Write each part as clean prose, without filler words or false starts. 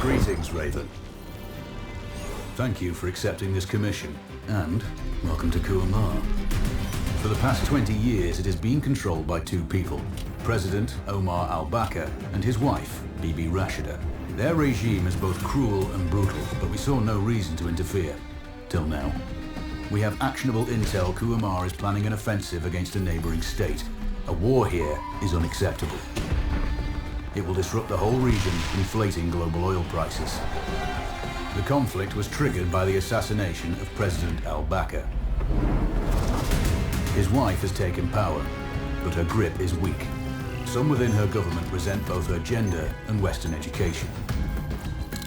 Greetings, Raven. Thank you for accepting this commission, and welcome to Kuamar. For the past 20 years, it has been controlled by two people, President Omar al-Bakr and his wife, Bibi Rashida. Their regime is both cruel and brutal, but we saw no reason to interfere. Till now. We have actionable intel Kuamar is planning an offensive against a neighboring state. A war here is unacceptable. It will disrupt the whole region, inflating global oil prices. The conflict was triggered by the assassination of President al-Bakr. His wife has taken power, but her grip is weak. Some within her government resent both her gender and Western education.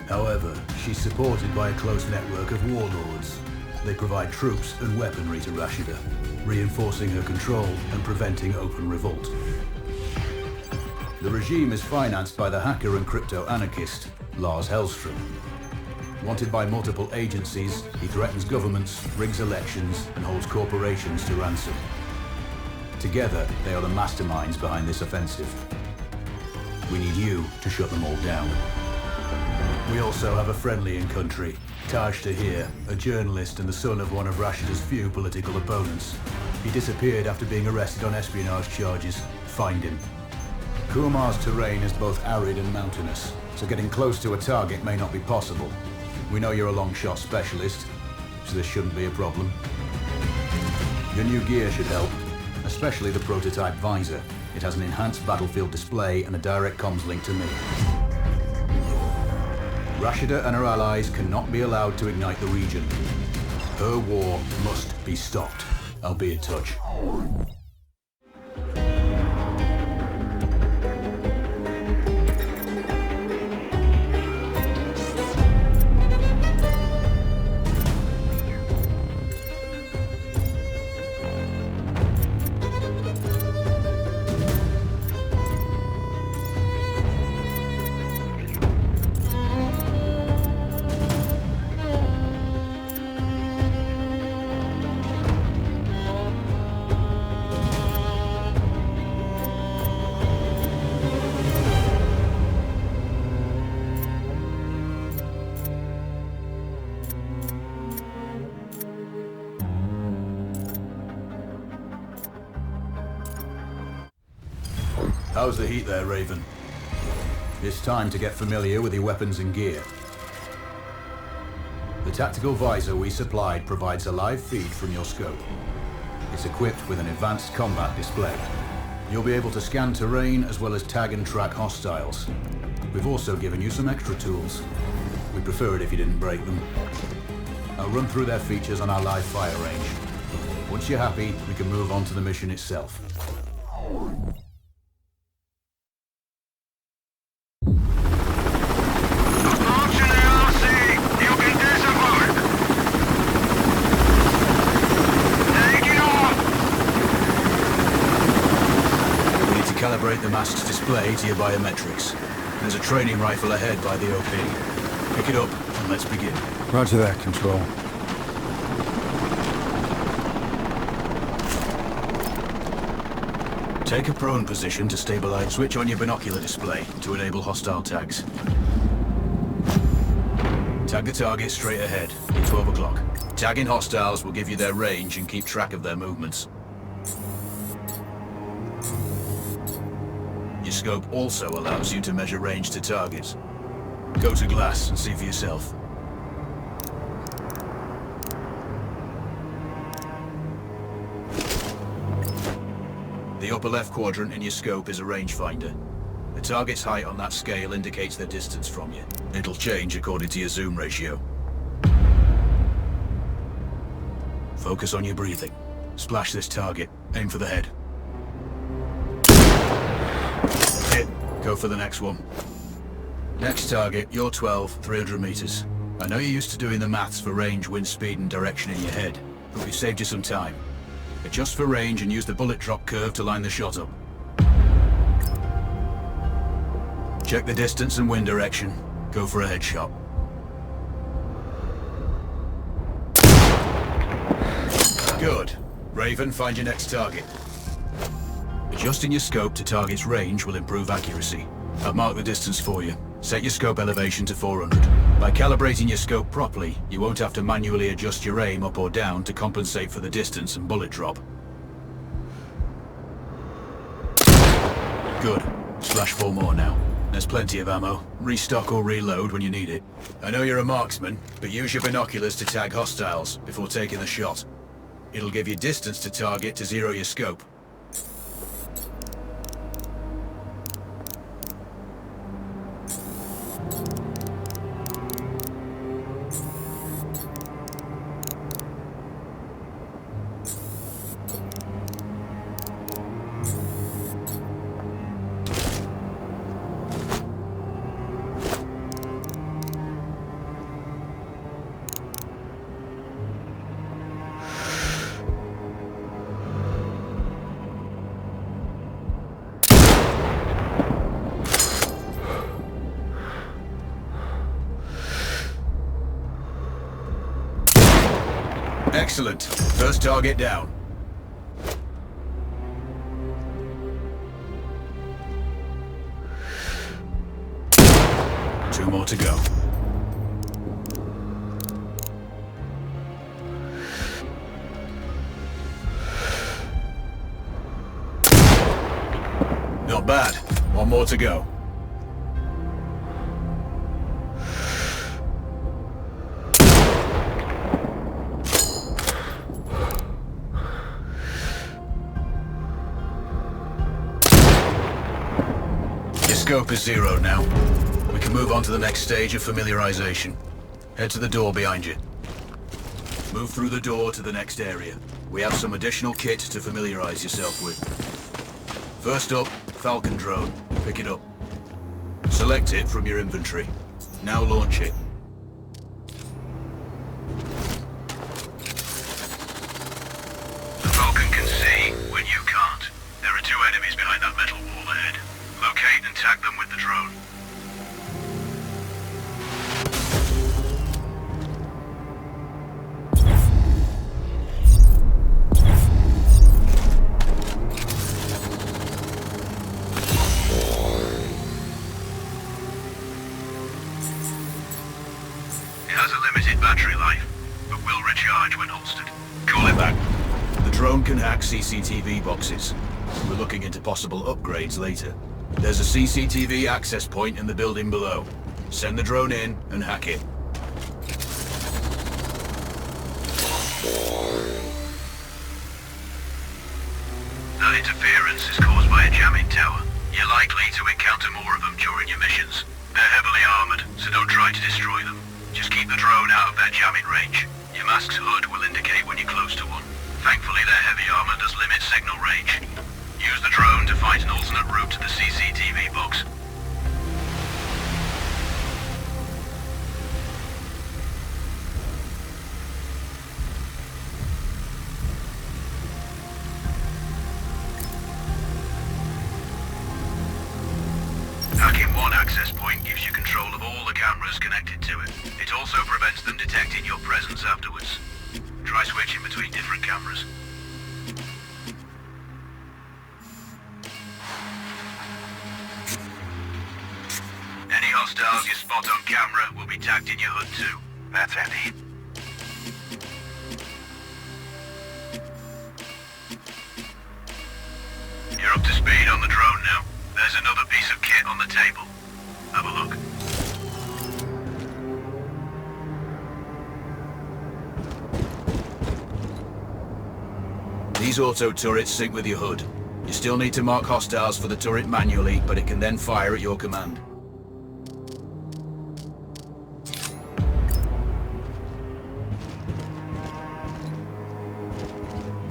However, she's supported by a close network of warlords. They provide troops and weaponry to Rashida, reinforcing her control and preventing open revolt. The regime is financed by the hacker and crypto-anarchist, Lars Hellstrom. Wanted by multiple agencies, he threatens governments, rigs elections, and holds corporations to ransom. Together, they are the masterminds behind this offensive. We need you to shut them all down. We also have a friendly in country, Taj Tahir, a journalist and the son of one of Rashida's few political opponents. He disappeared after being arrested on espionage charges. Find him. Kuamar's terrain is both arid and mountainous, so getting close to a target may not be possible. We know you're a long shot specialist, so this shouldn't be a problem. Your new gear should help, especially the prototype visor. It has an enhanced battlefield display and a direct comms link to me. Rashida and her allies cannot be allowed to ignite the region. Her war must be stopped. I'll be in touch. How's the heat there, Raven? It's time to get familiar with your weapons and gear. The tactical visor we supplied provides a live feed from your scope. It's equipped with an advanced combat display. You'll be able to scan terrain as well as tag and track hostiles. We've also given you some extra tools. We'd prefer it if you didn't break them. I'll run through their features on our live fire range. Once you're happy, we can move on to the mission itself. Calibrate the mask's display to your biometrics. There's a training rifle ahead by the OP. Pick it up and let's begin. Roger that, Control. Take a prone position to stabilize. Switch on your binocular display to enable hostile tags. Tag the target straight ahead at 12 o'clock. Tagging hostiles will give you their range and keep track of their movements. Your scope also allows you to measure range to targets. Go to glass and see for yourself. The upper left quadrant in your scope is a rangefinder. The target's height on that scale indicates their distance from you. It'll change according to your zoom ratio. Focus on your breathing. Splash this target. Aim for the head. Hit. Go for the next one. Next target, you're 12, 300 meters. I know you're used to doing the maths for range, wind speed and direction in your head, but we've saved you some time. Adjust for range and use the bullet drop curve to line the shot up. Check the distance and wind direction. Go for a headshot. Good. Raven, find your next target. Adjusting your scope to target's range will improve accuracy. I've marked the distance for you. Set your scope elevation to 400. By calibrating your scope properly, you won't have to manually adjust your aim up or down to compensate for the distance and bullet drop. Good. Splash 4 more now. There's plenty of ammo. Restock or reload when you need it. I know you're a marksman, but use your binoculars to tag hostiles before taking the shot. It'll give you distance to target to zero your scope. Excellent. First target down. Two more to go. Not bad. One more to go. Scope is zero now. We can move on to the next stage of familiarization. Head to the door behind you. Move through the door to the next area. We have some additional kit to familiarize yourself with. First up, Falcon drone. Pick it up. Select it from your inventory. Now launch it. The Falcon can see when you can't. There are two enemies behind that metal wall ahead. Locate and tag them with the drone. It has a limited battery life, but will recharge when holstered. Call it back. The drone can hack CCTV boxes. We're looking into possible upgrades later. There's a CCTV access point in the building below. Send the drone in and hack it. That interference is caused by a jamming tower. You're likely to encounter more of them during your missions. They're heavily armored, so don't try to destroy them. Just keep the drone out of their jamming range. Your mask's hood will indicate when you're close to one. Thankfully, their heavy armor does limit signal range. Use the drone to find an alternate route to the CCTV box. Hacking one access point gives you control of all the cameras connected to it. It also prevents them detecting your presence afterwards. Try switching between different cameras. Any hostiles you spot on camera will be tagged in your hood too. That's handy. You're up to speed on the drone now. There's another piece of kit on the table. Have a look. These auto turrets sync with your hood. You still need to mark hostiles for the turret manually, but it can then fire at your command.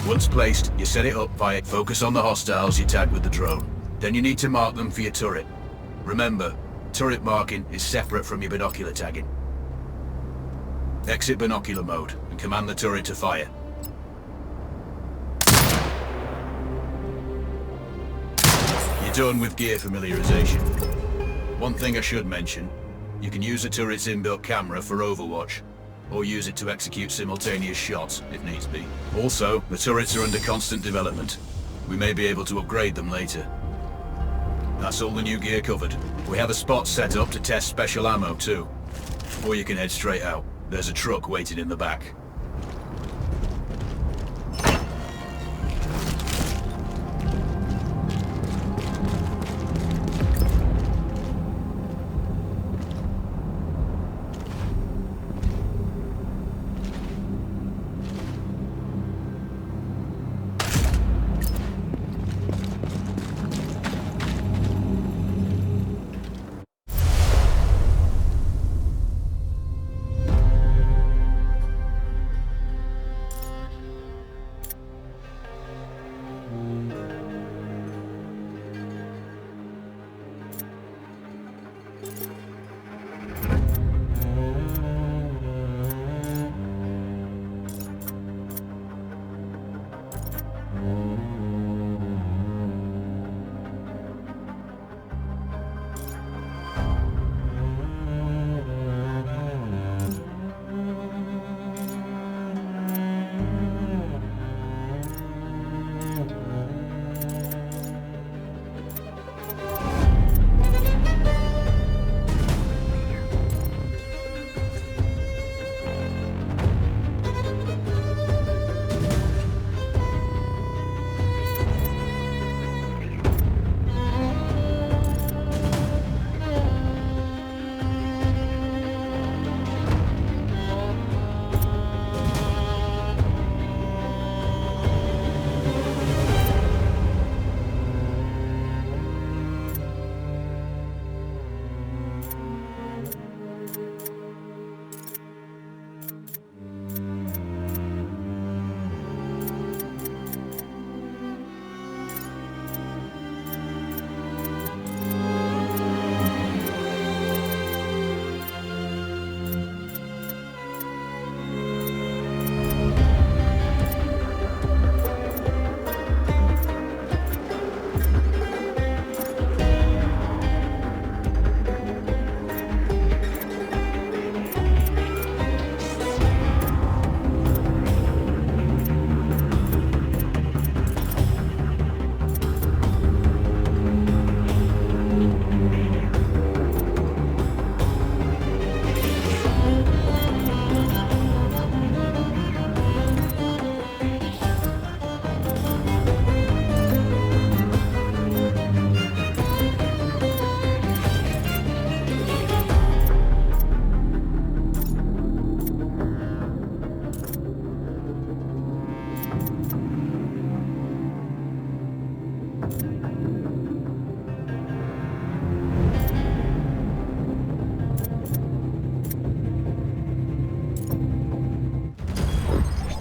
Once placed, you set it up via focus on the hostiles you tag with the drone. Then you need to mark them for your turret. Remember, turret marking is separate from your binocular tagging. Exit binocular mode and command the turret to fire. You're done with gear familiarization. One thing I should mention, you can use the turret's inbuilt camera for overwatch, or use it to execute simultaneous shots if needs be. Also, the turrets are under constant development. We may be able to upgrade them later. That's all the new gear covered. We have a spot set up to test special ammo too. Or you can head straight out. There's a truck waiting in the back.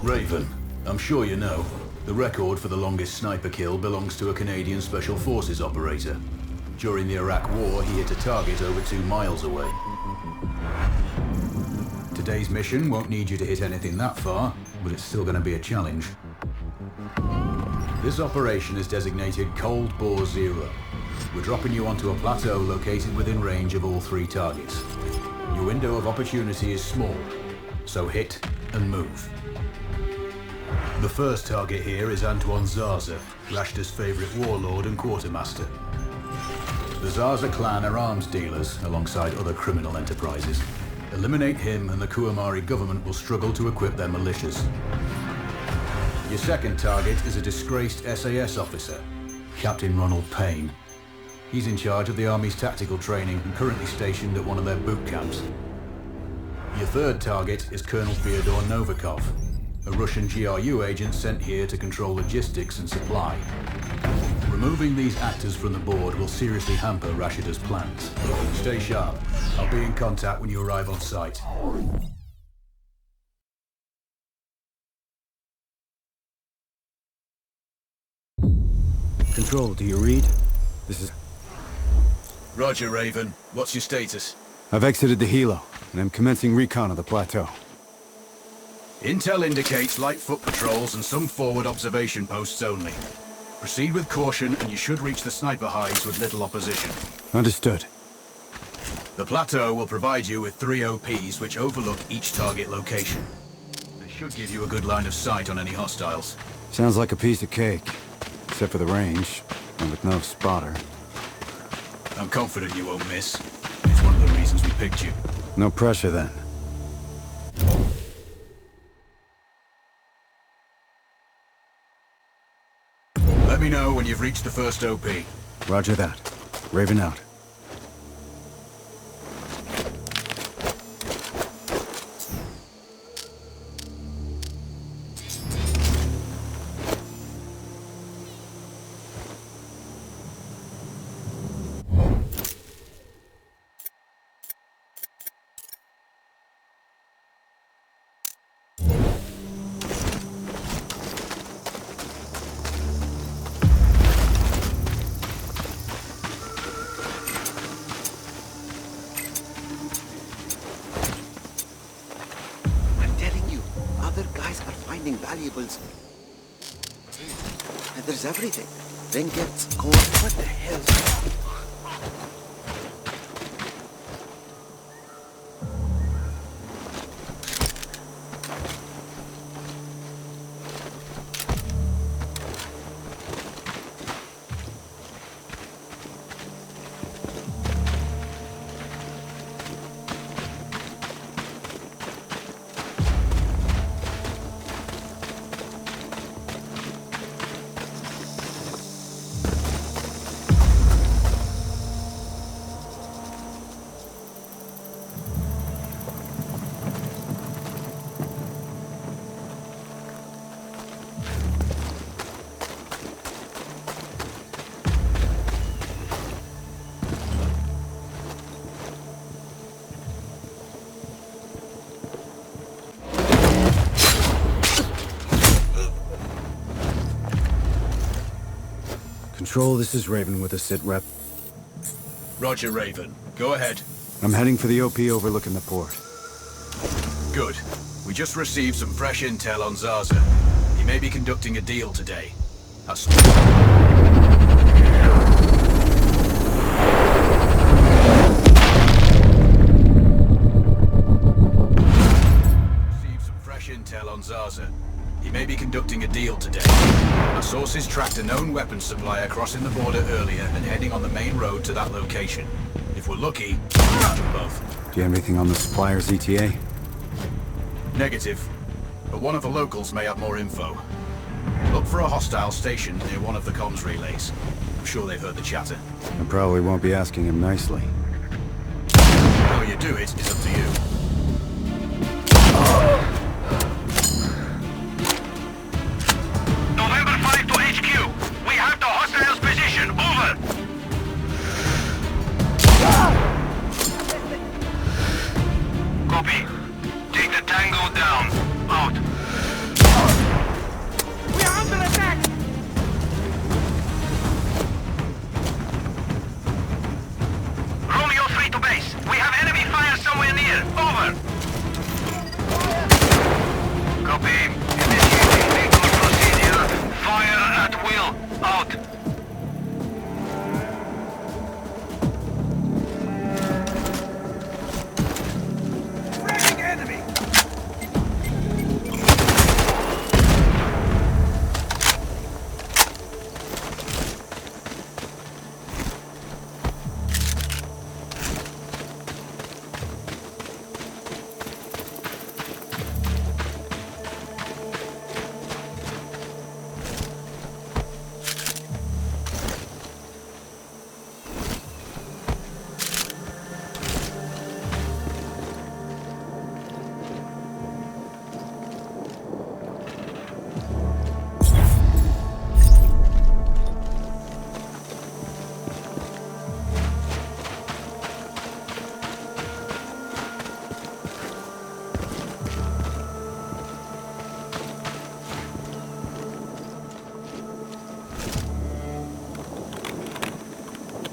Raven, I'm sure you know, the record for the longest sniper kill belongs to a Canadian Special Forces operator. During the Iraq War, he hit a target over 2 miles away. Today's mission won't need you to hit anything that far, but it's still going to be a challenge. This operation is designated Cold Bore Zero. We're dropping you onto a plateau located within range of all 3 targets. Your window of opportunity is small, so hit and move. The first target here is Antoine Zaza, Rashta's favorite warlord and quartermaster. The Zaza clan are arms dealers alongside other criminal enterprises. Eliminate him and the Kuamari government will struggle to equip their militias. Your second target is a disgraced SAS officer, Captain Ronald Payne. He's in charge of the Army's tactical training and currently stationed at one of their boot camps. Your third target is Colonel Fyodor Novikov, a Russian GRU agent sent here to control logistics and supply. Removing these actors from the board will seriously hamper Rashida's plans. Stay sharp. I'll be in contact when you arrive on site. Control, do you read? This is... Roger, Raven. What's your status? I've exited the helo, and I'm commencing recon of the plateau. Intel indicates light foot patrols and some forward observation posts only. Proceed with caution and you should reach the sniper hides with little opposition. Understood. The plateau will provide you with 3 OPs which overlook each target location. They should give you a good line of sight on any hostiles. Sounds like a piece of cake. Except for the range, and with no spotter. I'm confident you won't miss. It's one of the reasons we picked you. No pressure then. Let me know when you've reached the first OP. Roger that. Raven out. Valuables. And there's everything. Trinkets, gold, what the hell? Control, this is Raven with a sit rep. Roger, Raven. Go ahead. I'm heading for the OP overlooking the port. Good. We just received some fresh intel on Zaza. He may be conducting a deal today. That's... Received some fresh intel on Zaza. He may be conducting a deal today. Our sources tracked a known weapons supplier crossing the border earlier and heading on the main road to that location. If we're lucky, we'll catch them both. Do you have anything on the supplier's ETA? Negative. But one of the locals may have more info. Look for a hostile stationed near one of the comms relays. I'm sure they've heard the chatter. I probably won't be asking him nicely. How you do it is up to you.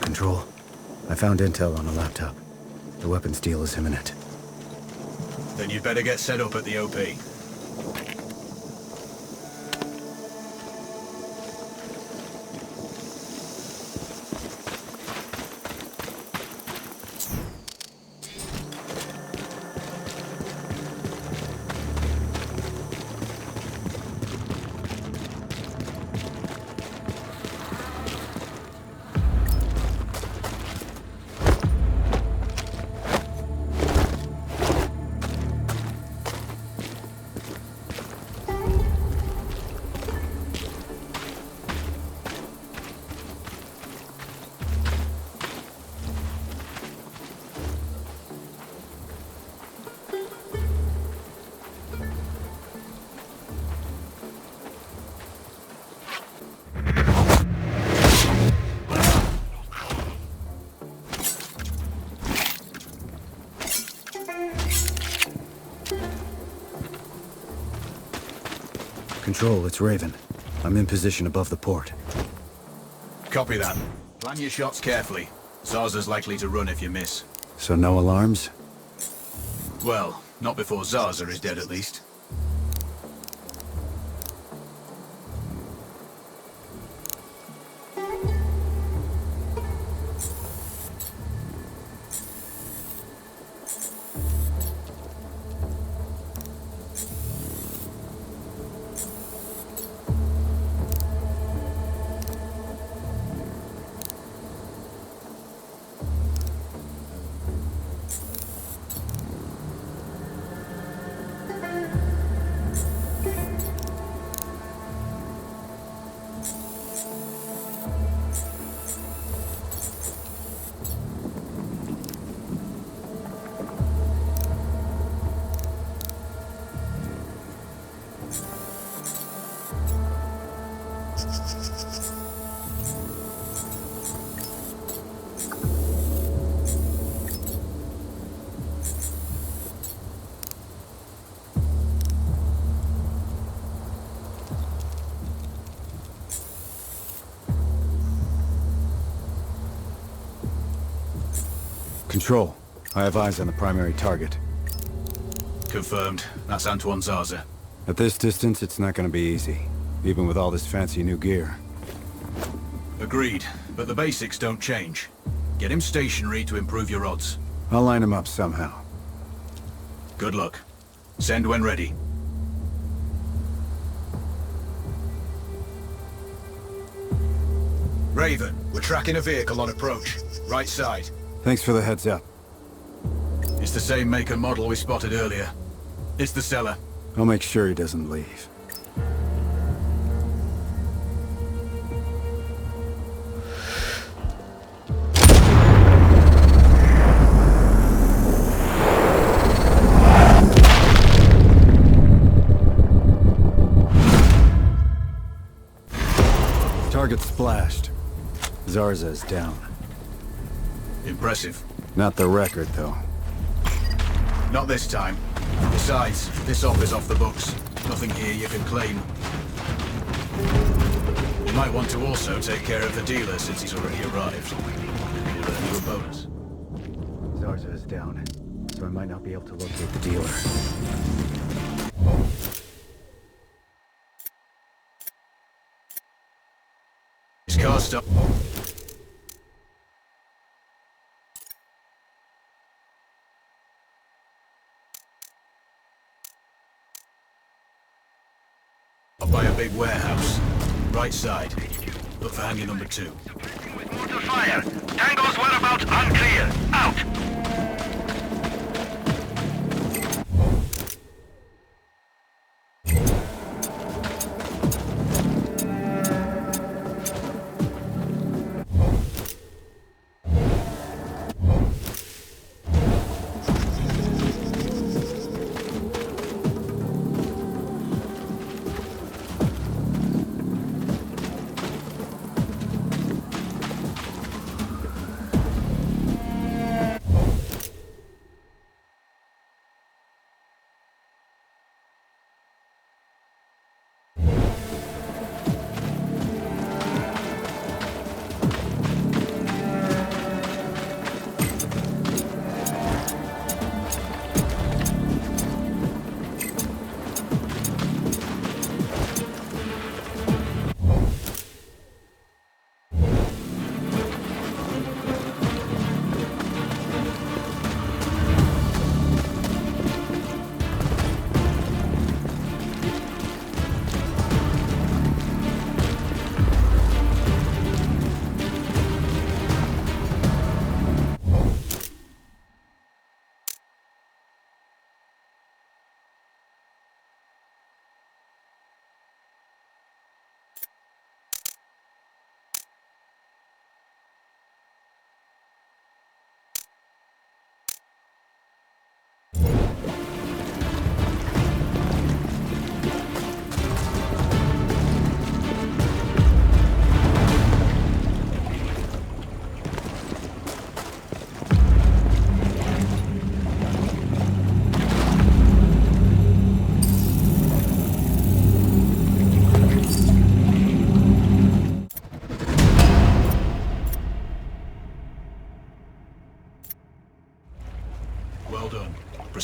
Control, I found intel on a laptop. The weapons deal is imminent. Then you'd better get set up at the OP. Control, it's Raven. I'm in position above the port. Copy that. Plan your shots carefully. Zarza's likely to run if you miss. So no alarms? Well, not before Zarza is dead at least. Control, I have eyes on the primary target. Confirmed. That's Antoine Zarza. At this distance, it's not gonna be easy, even with all this fancy new gear. Agreed, but the basics don't change. Get him stationary to improve your odds. I'll line him up somehow. Good luck. Send when ready. Raven, we're tracking a vehicle on approach. Right side. Thanks for the heads up. It's the same make and model we spotted earlier. It's the seller. I'll make sure he doesn't leave. Target splashed. Zarza is down. Impressive. Not the record, though. Not this time. Besides, this op is off the books. Nothing here you can claim. You might want to also take care of the dealer since he's already arrived. He'll earn you a bonus. Zarza is down, so I might not be able to locate the dealer. His car's stopped. Up by a big warehouse. Right side. Look for hangar number 2. Mortar fire. Tango's whereabouts unclear. Out.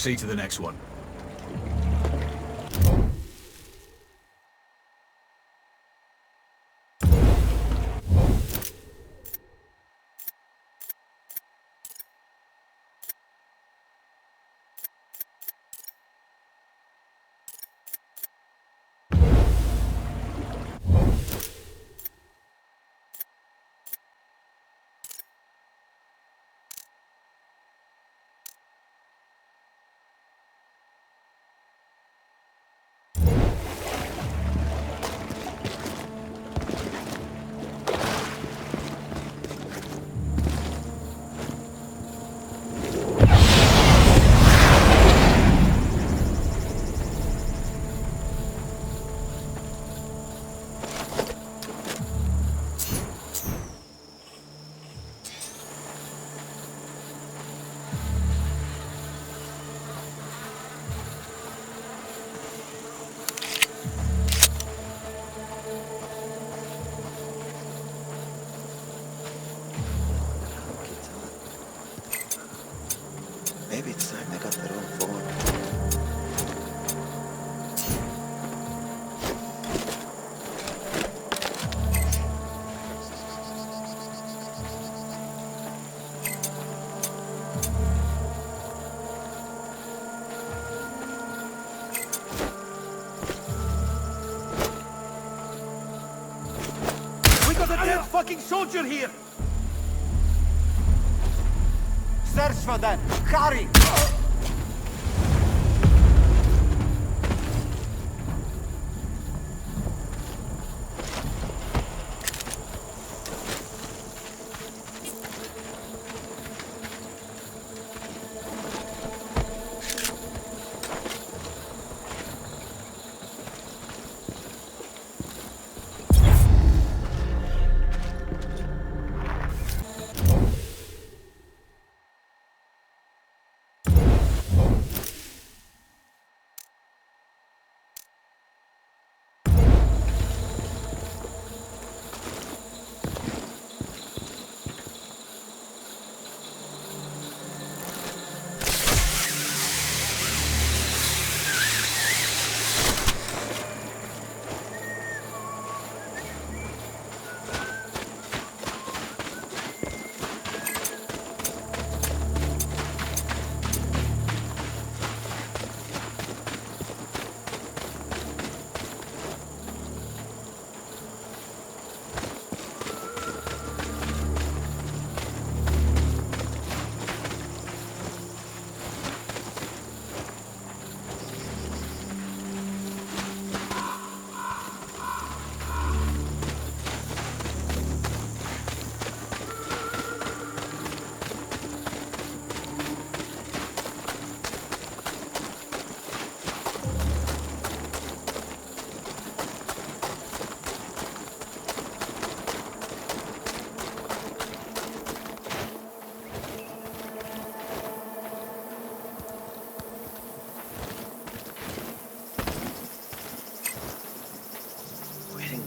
Proceed to the next one. Maybe it's time they got their own phone. We got a dead fucking soldier here! Search for them! Hurry!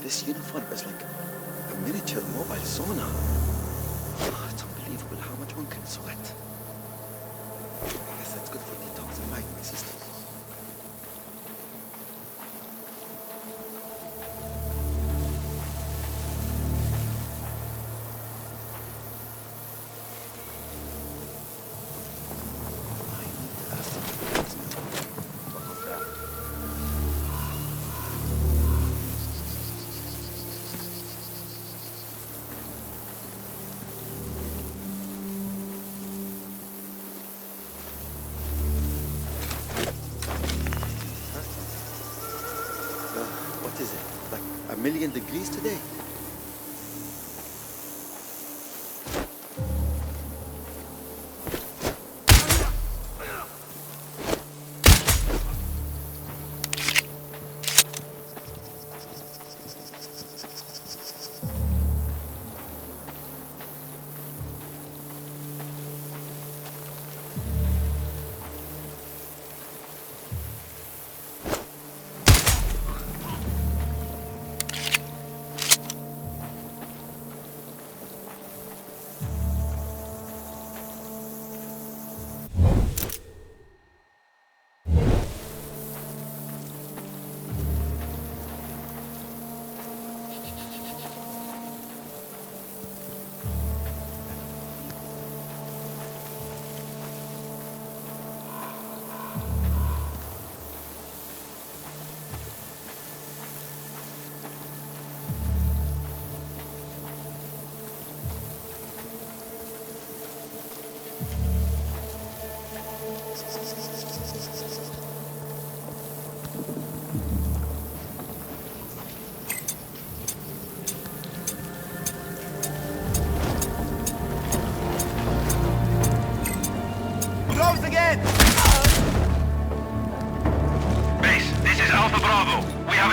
This uniform is like a miniature mobile sauna. Oh, it's unbelievable how much one can sweat. I guess that's good for detoxifying my system. What is it? Like 1,000,000 degrees today?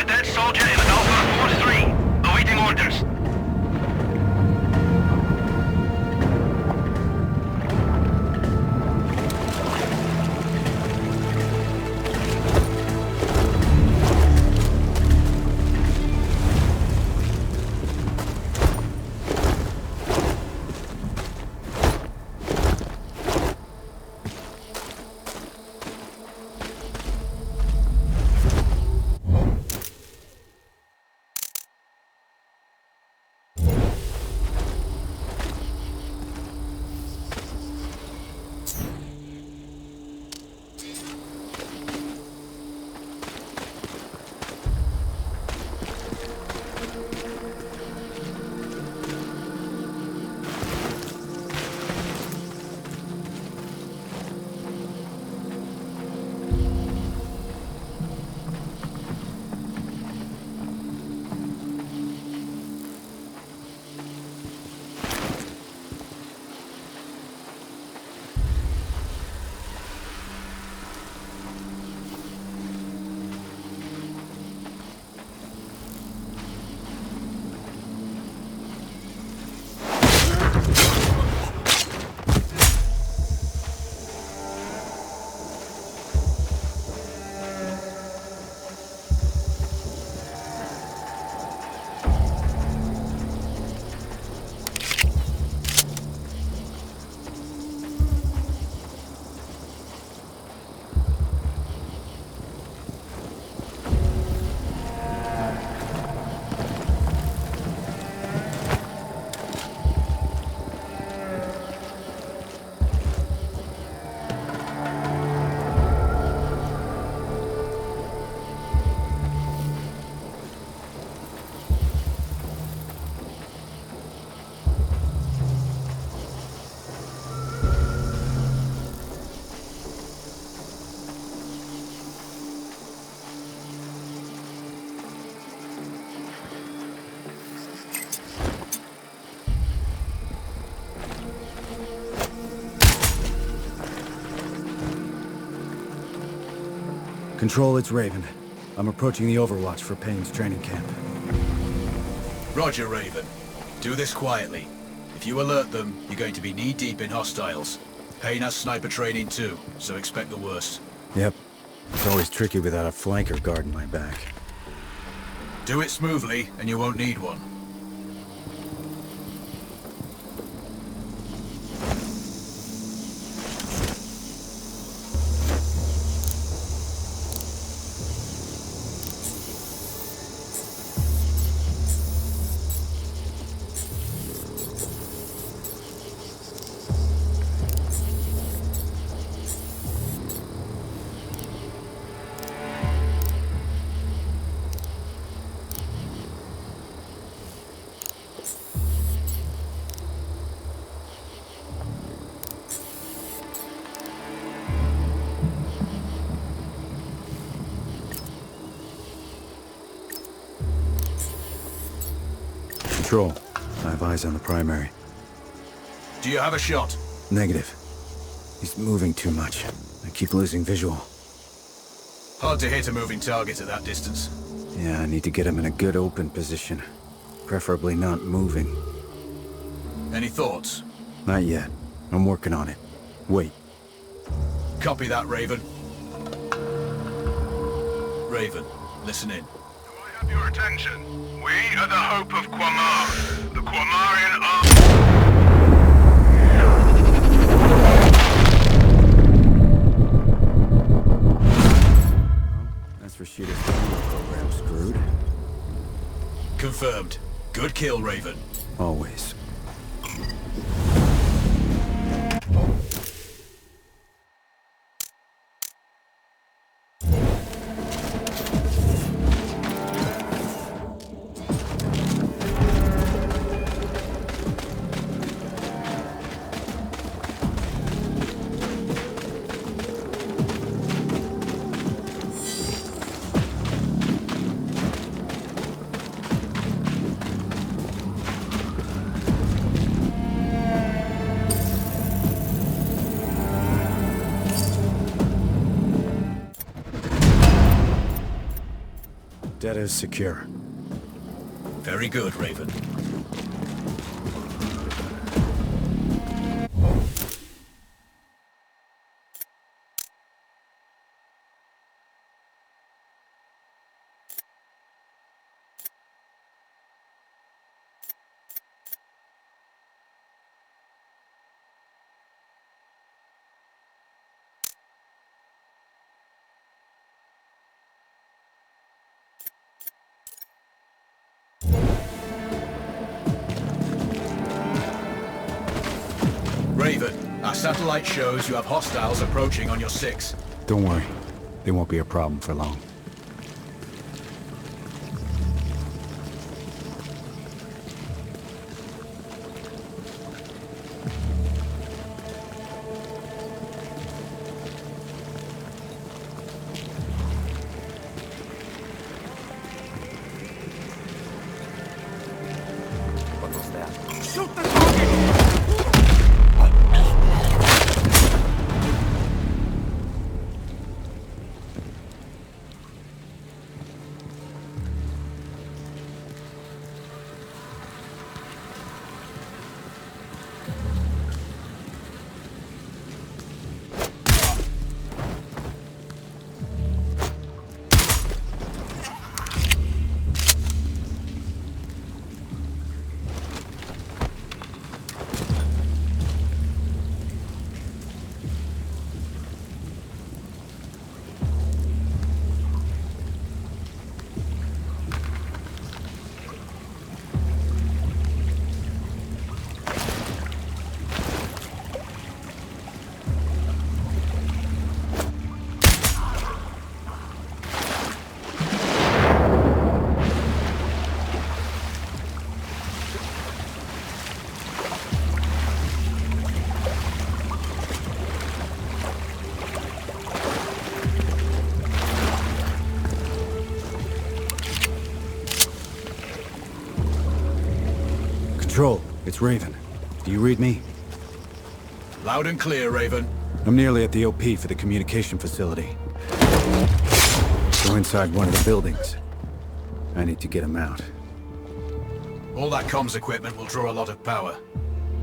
a dead soldier in Alpha Force 3. Awaiting orders. Control, it's Raven. I'm approaching the Overwatch for Payne's training camp. Roger, Raven. Do this quietly. If you alert them, you're going to be knee-deep in hostiles. Payne has sniper training too, so expect the worst. Yep. It's always tricky without a flanker guarding my back. Do it smoothly, and you won't need one. Control, I have eyes on the primary. Do you have a shot? Negative. He's moving too much. I keep losing visual. Hard to hit a moving target at that distance. Yeah, I need to get him in a good open position. Preferably not moving. Any thoughts? Not yet. I'm working on it. Wait. Copy that, Raven. Raven, listen in. Do I have your attention? We are the hope of Quamar. The Quamarian army. That's Rashida's program screwed. Confirmed. Good kill, Raven. Always. Data is secure. Very good, Raven. Raven, our satellite shows you have hostiles approaching on your 6. Don't worry. They won't be a problem for long. What was that? Shoot the target! Control, it's Raven. Do you read me? Loud and clear, Raven. I'm nearly at the OP for the communication facility. Go inside one of the buildings. I need to get him out. All that comms equipment will draw a lot of power.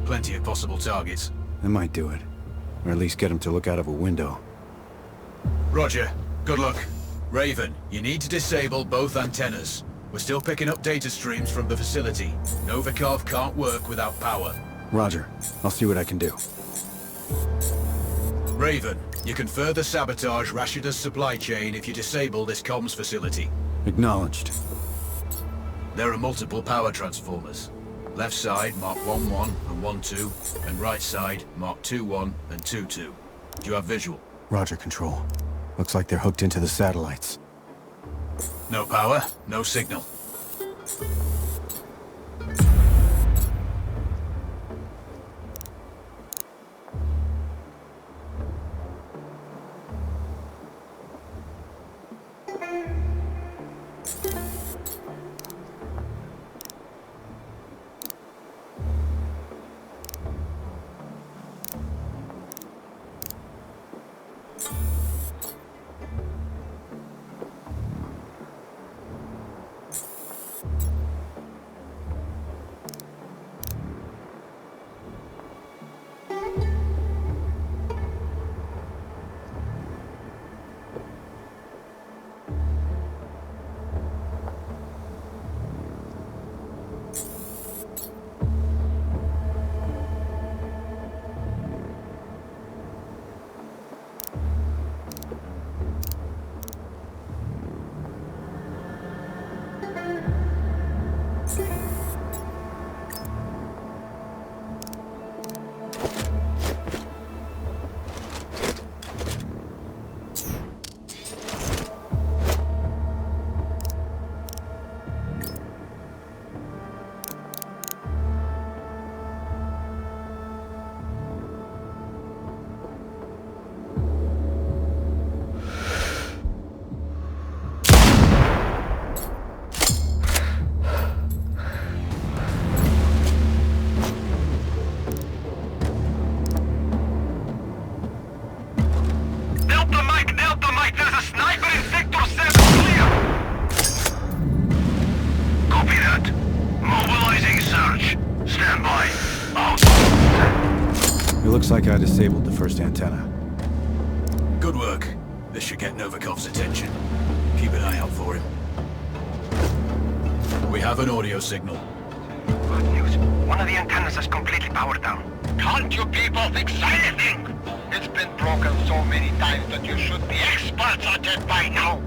Plenty of possible targets. I might do it. Or at least get him to look out of a window. Roger. Good luck. Raven, you need to disable both antennas. We're still picking up data streams from the facility. Novikov can't work without power. Roger. I'll see what I can do. Raven, you can further sabotage Rashida's supply chain if you disable this comms facility. Acknowledged. There are multiple power transformers. Left side mark 1-1 and 1-2, and right side mark 2-1 and 2-2. Do you have visual? Roger, Control. Looks like they're hooked into the satellites. No power, no signal. It looks like I disabled the first antenna. Good work. This should get Novikov's attention. Keep an eye out for him. We have an audio signal. Good news. One of the antennas is completely powered down. Can't you people fix anything? It's been broken so many times that you should be experts at it by now.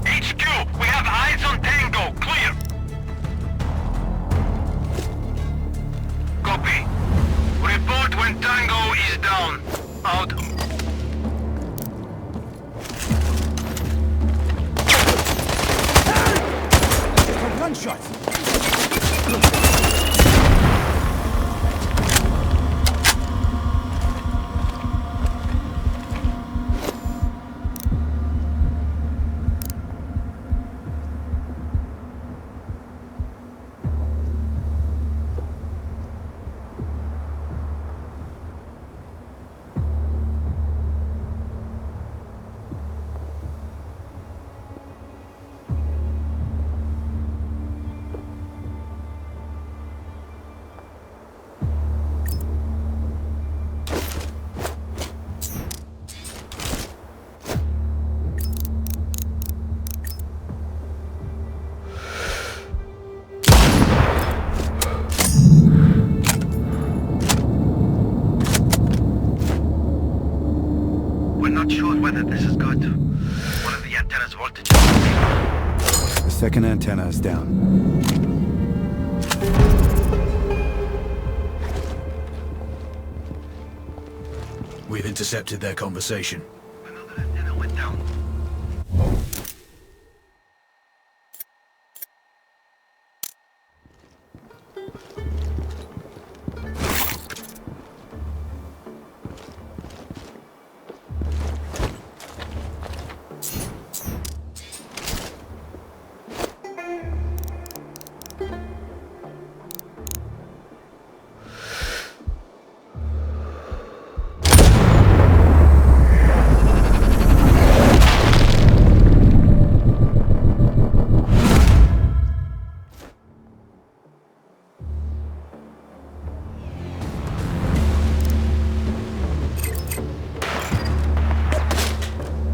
HQ, we have eyes on Tango. Clear. Copy. Report when Tango is down. Out. Gunshots! Not sure whether this is good. One of the antenna's voltage. The second antenna is down. We've intercepted their conversation. Another antenna went down.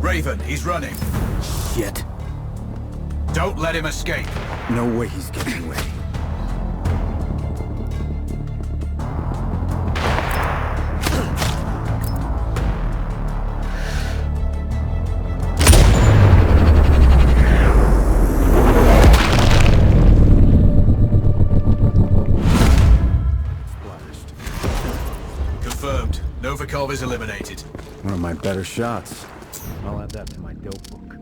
Raven, he's running. Shit. Don't let him escape. No way he's getting away. Splashed. Confirmed. Novikov is eliminated. One of my better shots. I'll add that to my dope book.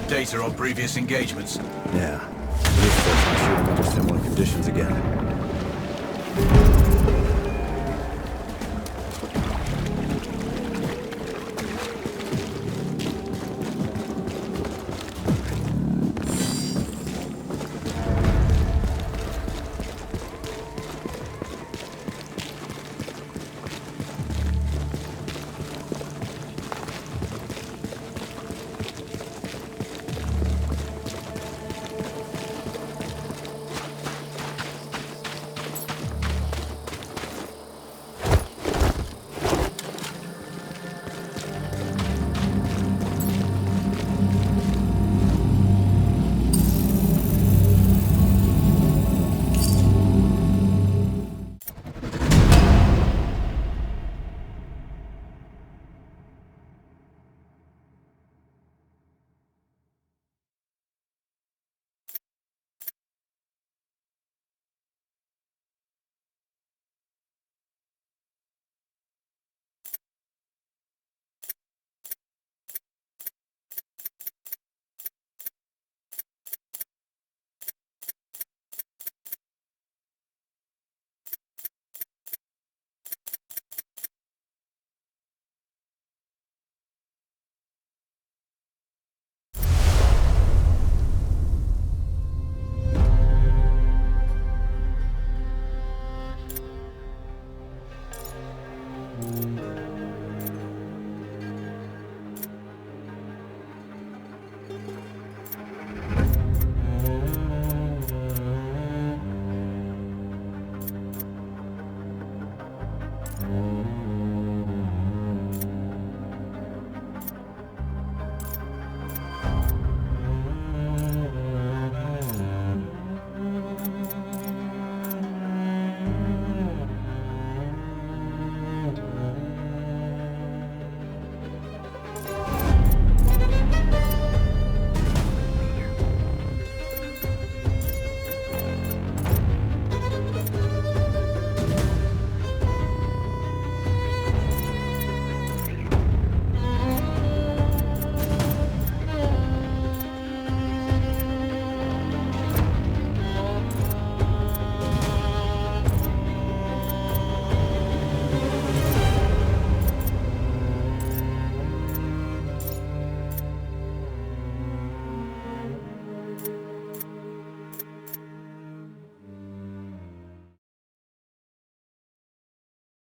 Data on previous engagements. Yeah. This doesn't shoot him under similar conditions again.